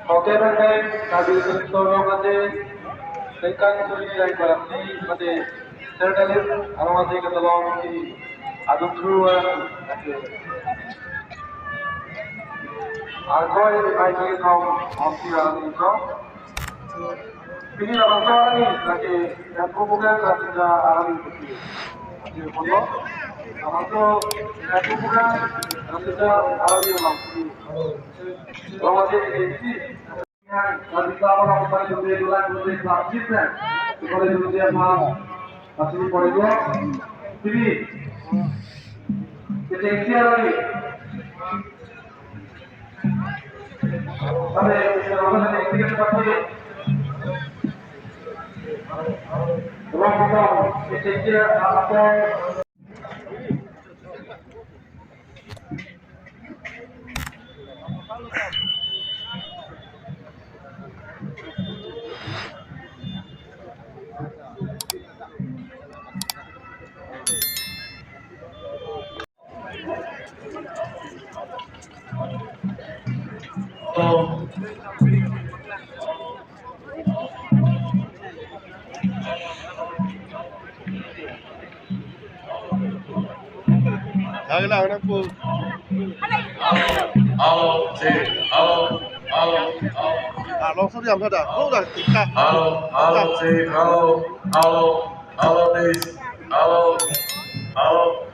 Oke teman-teman, kami tolong aja tekan suri yang berarti pada terkait alamat yang ketolong di aduk dua. Aku ini lagi kau opsi yang itu. Ini dalam soal ini lagi yang bukan sudah alami seperti ini. Foto, nama tu yang bukan sudah alami langsung. Kalau masih ini kalau kita orang pada dunia bulan dunia plastik kan, kalau dunia mal masih boleh juga. Ini potensial lagi. Ada yang orang ada yang tidak seperti rongketong potensial apa? Kelang nak pun. Alon, Long số điểm thôi đã. Không là tính cả. alon, please, alon.